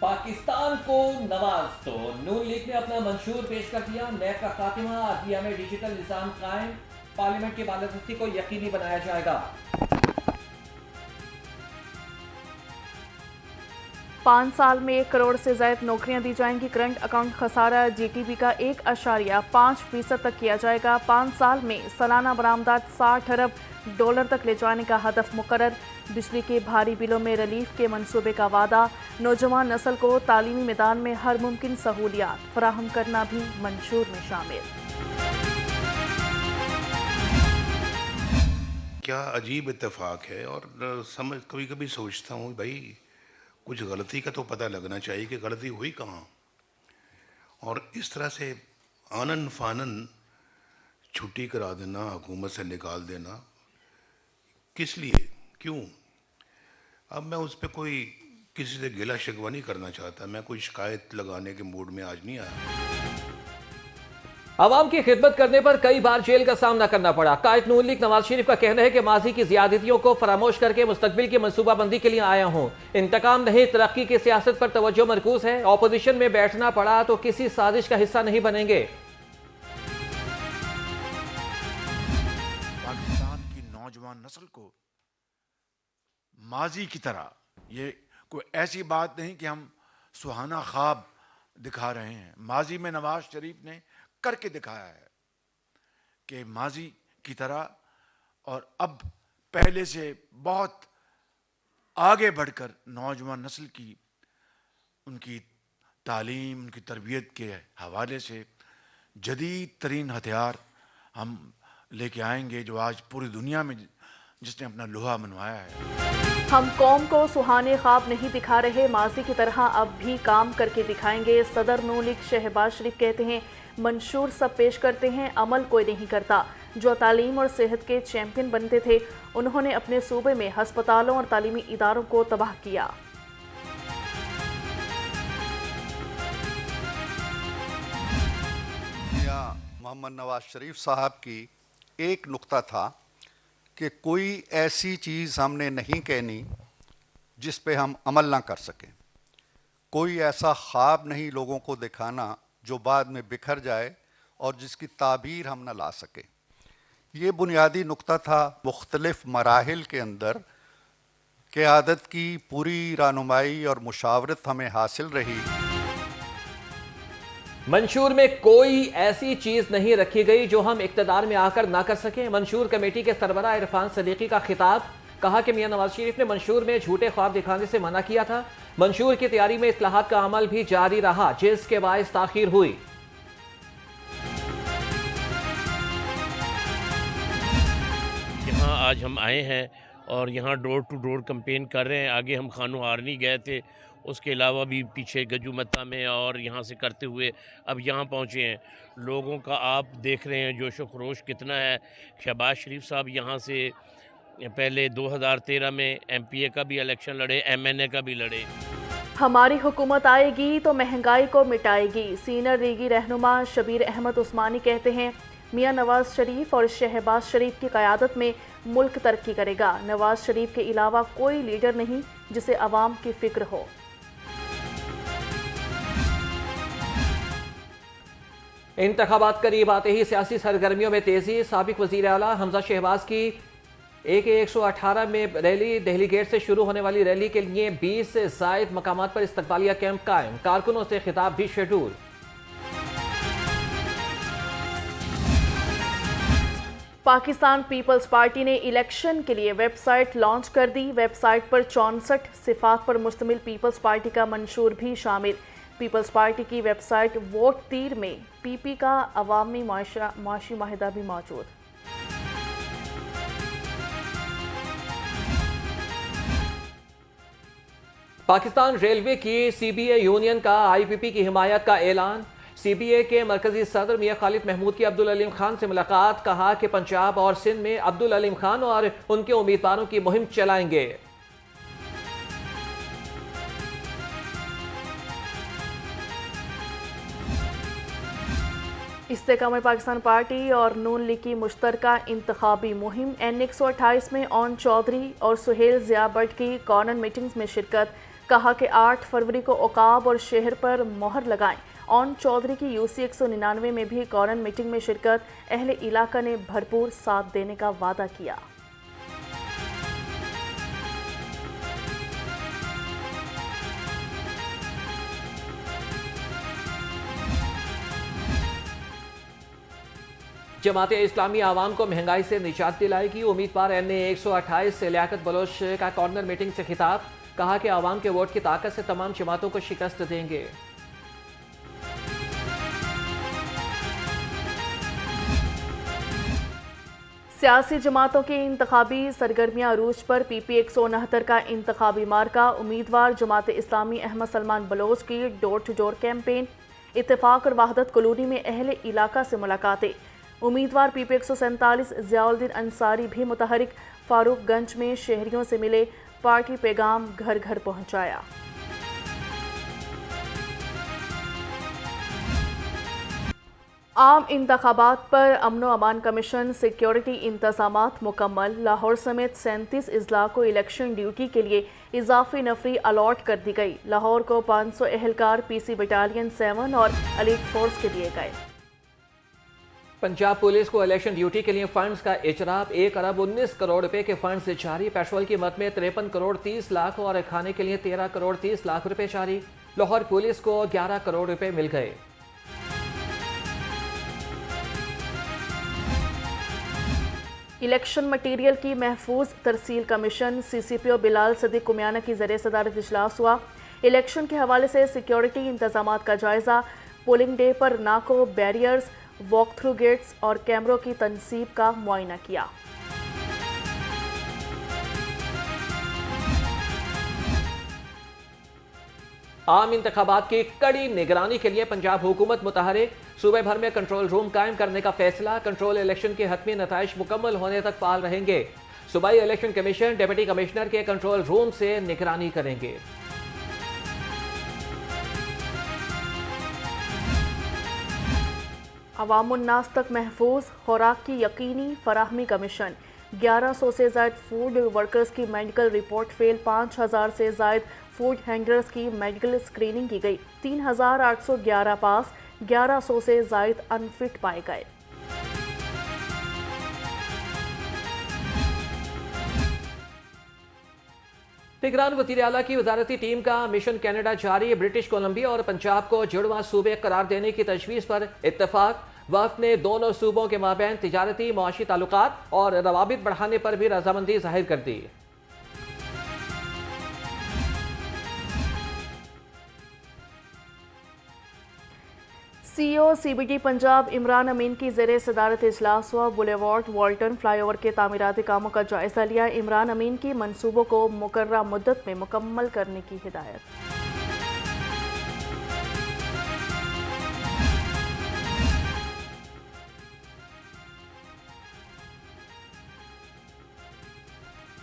पाकिस्तान को नवाज तो नून लीग ने अपना मंशूर पेश कर दिया। नैब का खात्मा, अदलिया में डिजिटल निजाम कायम, पार्लियामेंट की बालादस्ती को यकीनी बनाया जाएगा। 5 साल में 1 करोड़ से ज्यादा नौकरियां दी जाएंगी। करंट अकाउंट खसारा जीडीपी का 1.5% तक किया जाएगा। 5 साल में सालाना बरामदात $60 अरब तक ले जाने का हदफ मुकर्रर। बिजली के भारी बिलों में रिलीफ के मंसूबे का वादा। नौजवान नस्ल को तालीमी मैदान में हर मुमकिन सहूलियात फराहम करना भी मंशूर में शामिल। क्या अजीब इत्तेफाक है। और समझ कभी कभी सोचता हूँ भाई कुछ गलती का तो पता लगना चाहिए कि गलती हुई कहाँ। और इस तरह से आनन फानन छुट्टी करा देना, हुकूमत से निकाल देना, किस लिए, क्यों? अब मैं उस पर कोई किसी से गिला शिकवा नहीं करना चाहता। मैं कोई शिकायत लगाने के मूड में आज नहीं आया। आवाम की खिदमत करने पर कई बार जेल का सामना करना पड़ा। कायद नून लीग नवाज शरीफ का कहना है कि माजी की ज्यादतियों को फरामोश करके मुस्तकबिल की मनसूबाबंदी के लिए आया हूं। इंतकाम नहीं, तरक्की की सियासत पर तवज्जो मरकूज है। ऑपोजिशन में बैठना पड़ा तो किसी साजिश का हिस्सा नहीं बनेंगे। पाकिस्तान की नौजवान नस्ल को माजी की तरह, ये कोई ऐसी बात नहीं कि हम सुहाना ख्वाब दिखा रहे हैं। माजी में नवाज शरीफ ने करके दिखाया है कि माजी की तरह और अब पहले से बहुत आगे बढ़कर नौजवान नस्ल की, उनकी तालीम, उनकी तरबियत के हवाले से जदीद तरीन हथियार हम लेके आएंगे, जो आज पूरी दुनिया में जिसने अपना लोहा मनवाया है। हम कौम को सुहाने ख्वाब नहीं दिखा रहे, माजी की तरह अब भी काम करके दिखाएंगे। सदर नून लीग शहबाज शरीफ कहते हैं, मंशूर सब पेश करते हैं, अमल कोई नहीं करता। जो तालीम और सेहत के चैंपियन बनते थे, उन्होंने अपने सूबे में हस्पतालों और तालीमी इदारों को तबाह किया। मोहम्मद नवाज शरीफ साहब की एक नुक्ता था कि कोई ऐसी चीज़ हमने नहीं कहनी जिस पे हम अमल ना कर सकें। कोई ऐसा ख्वाब नहीं लोगों को दिखाना जो बाद में बिखर जाए और जिसकी ताबीर हम ना ला सके। ये बुनियादी नुक्ता था। मुख्तलिफ मराहिल के अंदर क़यादत की पूरी रहनुमाई और मुशावरत हमें हासिल रही। मंशूर में कोई ऐसी चीज नहीं रखी गई जो हम इक्तदार में आकर ना कर सकें। मंशूर कमेटी के सरबराह इरफान सदीकी का खिताब। कहा कि मियां नवाज शरीफ ने मंशूर में झूठे ख्वाब दिखाने से मना किया था। मंशूर की तैयारी में इस्लाहात का अमल भी जारी रहा, जिसके बायस ताखीर हुई। यहाँ आज हम आए हैं और यहाँ डोर टू डोर कैंपेन कर रहे हैं। आगे हम खानो हारनी गए थे, उसके अलावा भी पीछे गजूमता में और यहाँ से करते हुए अब यहाँ पहुँचे हैं। लोगों का आप देख रहे हैं जोश व खरोश कितना है। शहबाज शरीफ साहब यहाँ से पहले 2013 में MPA का भी इलेक्शन लड़े, MNA का भी लड़े। हमारी हुकूमत आएगी तो महंगाई को मिटाएगी। सीनियर लीगी रहनुमा शबीर अहमद उस्मानी कहते हैं, मियां नवाज शरीफ और शहबाज शरीफ की क़यादत में मुल्क तरक्की करेगा। नवाज शरीफ के अलावा कोई लीडर नहीं जिसे अवाम की फिक्र हो। इंतखाबात करीब आते ही सियासी सरगर्मियों में तेजी। साबिक वजीर आला हमजा शहबाज की AK-118 में रैली। दिल्ली गेट से शुरू होने वाली रैली के लिए 20 से ज़ायद मकामात पर इस्तकबालिया कैंप कायम। कारकुनों से खिताब भी शेड्यूल। पाकिस्तान पीपल्स पार्टी ने इलेक्शन के लिए वेबसाइट लॉन्च कर दी। वेबसाइट पर 64 सिफात पर मुश्तमिल पीपल्स पार्टी का मंशूर भी शामिल। पीपल्स पार्टी की वेबसाइट वोट तीर में PP का अवामी माशी माहिदा भी मौजूद। पाकिस्तान रेलवे की CBA यूनियन का IPP की हिमायत का ऐलान। CBA के मरकजी सदर मियां खालिद महमूद की अब्दुल अलीम खान से मुलाकात। कहा कि पंजाब और सिंध में अब्दुल अलीम खान और उनके उम्मीदवारों की मुहिम चलाएंगे। इस्तेकाम पाकिस्तान पार्टी और नून लीग की मुश्तरका इंतखाबी मुहिम। N128 में ओन चौधरी और सुहेल ज़िया भट्ट की कॉर्नर मीटिंग्स में शिरकत। कहा कि 8 फरवरी को औकाब और शहर पर मोहर लगाएं। ऑन चौधरी की UC 199 में भी कॉरन मीटिंग में शिरकत, अहले इलाका ने भरपूर साथ देने का वादा किया। जमात इस्लामी आवाम को महंगाई से निजात दिलाएगी। उम्मीदवार NA 128 से लियाकत बलोच का कॉर्नर मीटिंग से खिताब, कहा कि आवाम के वोट की ताकत से तमाम जमातों को शिकस्त देंगे। सियासी जमातों की इंतखाबी सरगर्मियां अरूज पर। PP 169 का इंतखाबी मार्का, उम्मीदवार जमात इस्लामी अहमद सलमान बलोच की डोर टू डोर कैंपेन। इत्तेफाक और वहदत कॉलोनी में अहले इलाका से मुलाकातें। उम्मीदवार PP 147 ज़ियाउद्दीन अंसारी भी मुतहरिक, फारूकगंज में शहरियों से मिले, पार्टी पैगाम घर घर पहुंचाया। आम इंतखाबात पर अमन व अमान कमीशन, सिक्योरिटी इंतजामात मुकम्मल। लाहौर समेत 37 अजला को इलेक्शन ड्यूटी के लिए इजाफी नफरी अलॉट कर दी गई। लाहौर को 500 एहलकार PC बटालियन 7 और एलीट फोर्स के दिए गए। पंजाब पुलिस को इलेक्शन ड्यूटी के लिए फंड्स का इजराब, 1 अरब 19 करोड़ रुपए के फंड से जारी। पेट्रोल की कीमत में 53 करोड़ 30 लाख और खाने के लिए 13 करोड़ 30 लाख रुपए जारी। लाहौर पुलिस को 11 करोड़ रुपए मिल गए। इलेक्शन मटीरियल की महफूज तरसील कमीशन, CCPO बिलाल सदीक कुमियाना की ज़रिए सदारत इजलास हुआ। इलेक्शन के हवाले से सिक्योरिटी इंतजामात का जायजा, पोलिंग डे पर नाको, बैरियर्स, वॉक थ्रू गेट्स और कैमरों की तनसीब का मुआयना किया। आम इंतखाबात की कड़ी निगरानी के लिए पंजाब हुकूमत मुतहरिक, सूबे भर में कंट्रोल रूम कायम करने का फैसला। कंट्रोल इलेक्शन के हतमी नताइज मुकम्मल होने तक फाल रहेंगे। सूबाई इलेक्शन कमीशन डिप्टी कमिश्नर के कंट्रोल रूम से निगरानी करेंगे। अवामुन्नास तक महफूज खुराक की यकीनी फराहमी कमीशन, 1100 से ज़ायद फूड वर्कर्स की मेडिकल रिपोर्ट फेल, 5000 से ज़ायद फूड हैंडलर्स की मेडिकल स्क्रीनिंग की गई, 3811 पास, 1100 से ज़ायद अनफिट पाए गए। निगरान वज़ीर आला की वजारती टीम का मिशन कनाडा जारी। ब्रिटिश कोलंबिया और पंजाब को जुड़वां सूबे करार देने की तजवीज़ पर इत्तफाक। वफ़द ने दोनों सूबों के माबैन तिजारती मुआशी ताल्लुकात और रवाबित बढ़ाने पर भी रजामंदी जाहिर कर दी। CEO CBD पंजाब इमरान अमीन की ज़रिए सदारत इजलास हुआ। बुलेवार्ड, वॉल्टन फ्लाईओवर के तामीराती कामों का जायजा लिया। इमरान अमीन की मंसूबों को मुकर्ररा मुद्दत में मुकम्मल करने की हिदायत।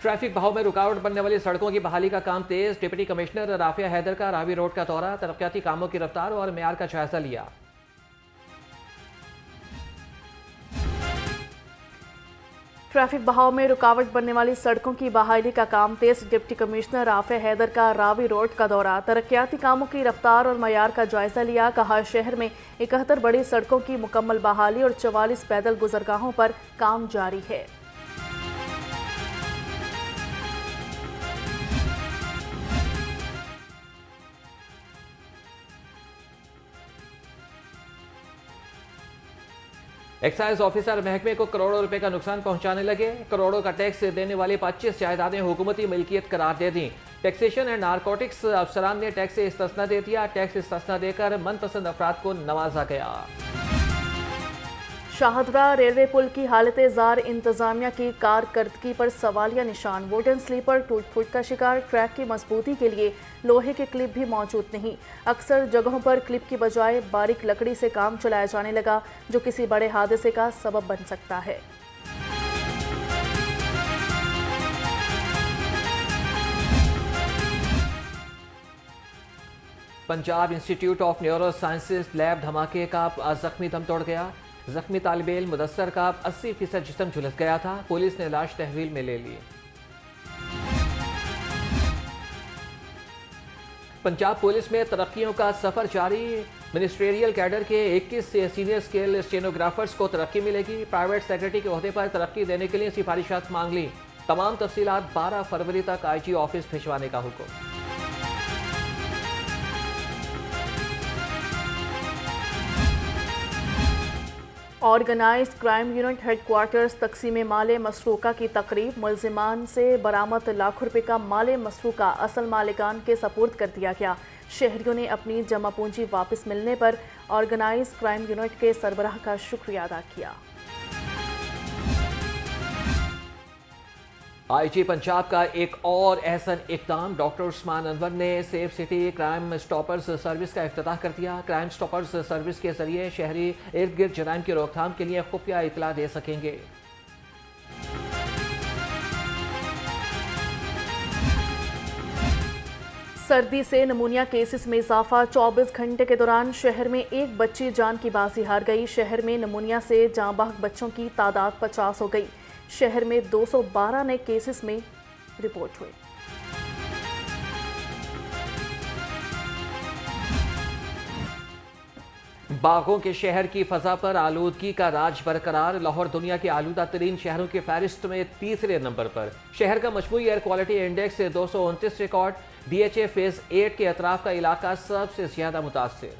ट्रैफिक बहाव में रुकावट बनने वाली सड़कों की बहाली का काम तेज। डिप्टी कमिश्नर राफिया हैदर का रावी रोड का दौरा, तरक्याती कामों की रफ्तार और मेयार का जायजा लिया। ट्रैफिक बहाव में रुकावट बनने वाली सड़कों की बहाली का काम तेज। डिप्टी कमिश्नर राफिया हैदर का रावी रोड का दौरा, तरक्याती कामों की रफ्तार और मयार का जायजा लिया। कहा शहर में 71 बड़ी सड़कों की मुकम्मल बहाली और 44 पैदल गुजरगाहों पर काम जारी है। एक्साइज ऑफिसर महकमे को करोड़ों रुपए का नुकसान पहुंचाने लगे। करोड़ों का टैक्स देने वाली 25 जायदादें हुकूमती मिल्कियत करार दे दी। टैक्सेशन एंड नारकोटिक्स अफसरान ने टैक्स से इस्तिस्ना दे दिया। टैक्स इस्तिस्ना देकर मनपसंद अफराद को नवाजा गया। शाहदरा रेलवे पुल की हालत जार, इंतजामिया की कारकर्दगी पर सवालिया निशान। वुडन स्लीपर टूट फूट का शिकार। ट्रैक की मजबूती के लिए लोहे के क्लिप भी मौजूद नहीं। अक्सर जगहों पर क्लिप की बजाय बारीक लकड़ी से काम चलाया जाने लगा, जो किसी बड़े हादसे का सबब बन सकता है। Punjab institute of neuro sciences lab धमाके का जख्मी दम तोड़ गया। जख्मी तालिबे इल्म मुदस्सर का 80% जिस्म झुलस गया था। पुलिस ने लाश तहवील में ले ली। पंजाब पुलिस में तरक्कियों का सफर जारी। मिनिस्ट्रियल कैडर के 21 सीनियर स्केल स्टेनोग्राफर्स को तरक्की मिलेगी। प्राइवेट सेक्रेटरी के ओहदे पर तरक्की देने के लिए सिफारिशात मांग ली। तमाम तफसीलात 12 फरवरी तक IG ऑफिस भिजवाने का हुक्म। ऑर्गेनाइज्ड क्राइम यूनिट हेडक्वार्टर्स तकसीम माल मसरूका की तकरीब। मुलजिमान से बरामद लाखों रुपए का माल मसरूका असल मालिकान के सपुर्द कर दिया गया। शहरियों ने अपनी जमा पूंजी वापस मिलने पर ऑर्गेनाइज्ड क्राइम यूनिट के सरबराह का शुक्रिया अदा किया। IG पंजाब का एक और अहसन इक़दाम। डॉक्टर उस्मान अनवर ने safe city crime stoppers service का इफ्तिताह कर दिया। क्राइम स्टॉपर्स सर्विस के जरिए शहरी इर्द गिर्द जराइम की रोकथाम के लिए खुफिया इतला दे सकेंगे। सर्दी से नमूनिया केसेस में इजाफा। 24 घंटे के दौरान शहर में एक बच्ची जान की बाजी हार गई। शहर में नमूनिया से जाँ बहक बच्चों की तादाद 50 हो गई। शहर में 212 नए केसेस में रिपोर्ट हुए। बागों के शहर की फजा पर आलूदगी का राज बरकरार। लाहौर दुनिया के आलूदा तरीन शहरों की फहरिस्त में तीसरे नंबर पर। शहर का मजमूई एयर क्वालिटी इंडेक्स से 229 रिकॉर्ड। DHA फेज 8 के अतराफ का इलाका सबसे ज्यादा मुतासिर।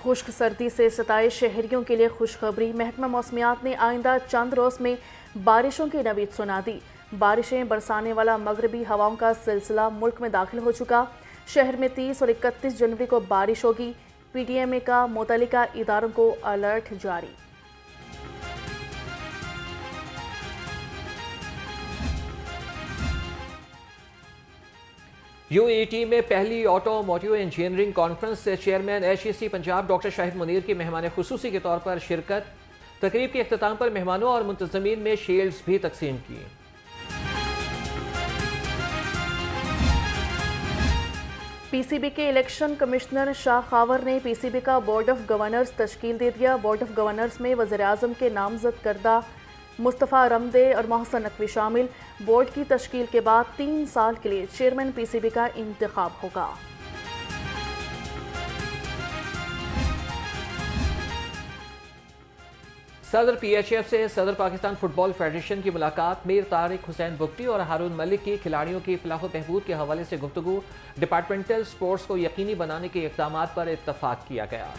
खुश्क सर्दी से सताए शहरियों के लिए खुशखबरी। महकमा मौसमियात ने आइंदा चंद रोज में बारिशों की नवीद सुना दी। बारिशें बरसाने वाला मगरबी हवाओं का सिलसिला मुल्क में दाखिल हो चुका। शहर में 30 और 31 जनवरी को बारिश होगी। PDMA का मुतल्लिका इदारों को अलर्ट जारी। UET में पहली ऑटोमोटिव इंजीनियरिंग कॉन्फ्रेंस से chairman HEC Punjab doctor Shahid Munir की मेहमान खुसूसी के तौर पर शिरकत। तकरीब के अख्ताम पर मेहमानों और मुंतजमीन में शील्ड्स भी तकसीम की। PCB के इलेक्शन कमिश्नर शाह खावर ने PCB का बोर्ड ऑफ गवर्नर्स तश्कील दे दिया। बोर्ड ऑफ गवर्नर्स में वज़ीर-ए-आज़म के नामजद करदा मुस्तफ़ा रमदे और मोहसन नकवी शामिल। बोर्ड की तश्कील के बाद 3 साल के लिए चेयरमैन PCB का इंतखाब होगा। सदर PHF से सदर पाकिस्तान फुटबॉल फेडरेशन की मुलाकात। मीर तारिक हुसैन बुगटी और हारून मलिक की खिलाड़ियों की फलाह बहबूद के हवाले से गुफ्तगू। डिपार्टमेंटल स्पोर्ट्स को यकीनी बनाने के इक़दामात पर इत्तफाक किया गया।